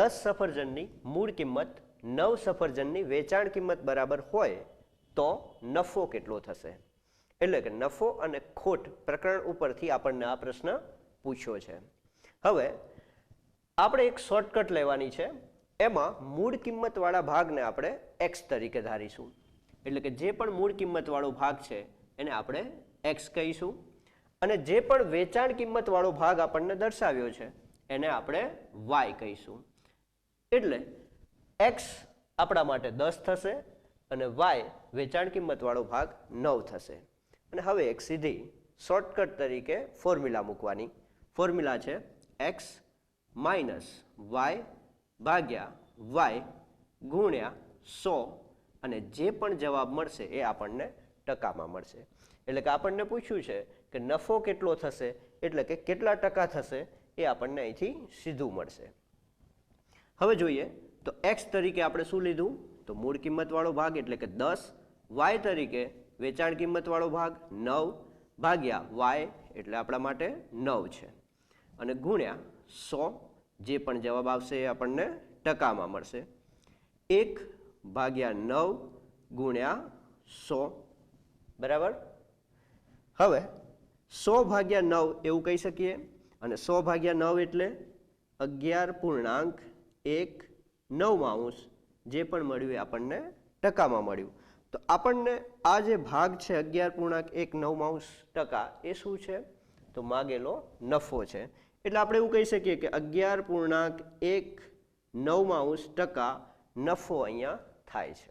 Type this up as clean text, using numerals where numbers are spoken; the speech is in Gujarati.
10 સફરજનની મૂળ કિંમત 9 સફરજનની વેચાણ કિંમત બરાબર હોય તો નફો કેટલો થશે? એટલે કે નફો અને ખોટ પ્રકરણ ઉપરથી આપણને આ પ્રશ્ન પૂછ્યો છે. હવે આપણે એક શોર્ટકટ લેવાની છે. એમાં મૂળ કિંમતવાળા ભાગને આપણે એક્સ તરીકે ધારીશું. એટલે કે જે પણ મૂળ કિંમતવાળો ભાગ છે એને આપણે એક્સ કહીશું અને જે પણ વેચાણ કિંમતવાળો ભાગ આપણને દર્શાવ્યો છે એને આપણે વાય કહીશું. એટલે એક્સ આપણા માટે 10 થશે અને વાય વેચાણ કિંમતવાળો ભાગ 9 થશે. અને હવે એક સીધી શોર્ટકટ તરીકે ફોર્મ્યુલા મૂકવાની. ફોર્મ્યુલા છે એક્સ માઇનસ વાય ભાગ્યા વાય ગુણ્યા 100 અને જે પણ જવાબ મળશે એ આપણને ટકામાં મળશે. એટલે કે આપણને પૂછ્યું છે કે નફો કેટલો થશે એટલે કે કેટલા ટકા થશે એ આપણને અહીંથી સીધું મળશે. હવે જોઈએ તો એક્સ તરીકે આપણે શું લીધું તો મૂળ કિંમતવાળો ભાગ એટલે કે 10, વાય તરીકે વેચાણ કિંમતવાળો ભાગ 9 ભાગ્યા વાય એટલે આપણા માટે 9 છે અને ગુણ્યા 100 જે પણ જવાબ આવશે એ આપણને ટકામાં મળશે. 1 ભાગ્યા 9 ગુણ્યા 100 બરાબર. હવે 100 ભાગ્યા 9 એવું કહી શકીએ અને 100 ભાગ્યા 9 એટલે 11.1 જે પણ મળ્યું એ આપણને ટકામાં મળ્યું. તો આપણને આ જે ભાગ છે 11.1 એ શું છે તો માગેલો નફો છે. એટલે આપણે એવું કહી શકીએ કે 11.1 નફો અહીંયા થાય છે.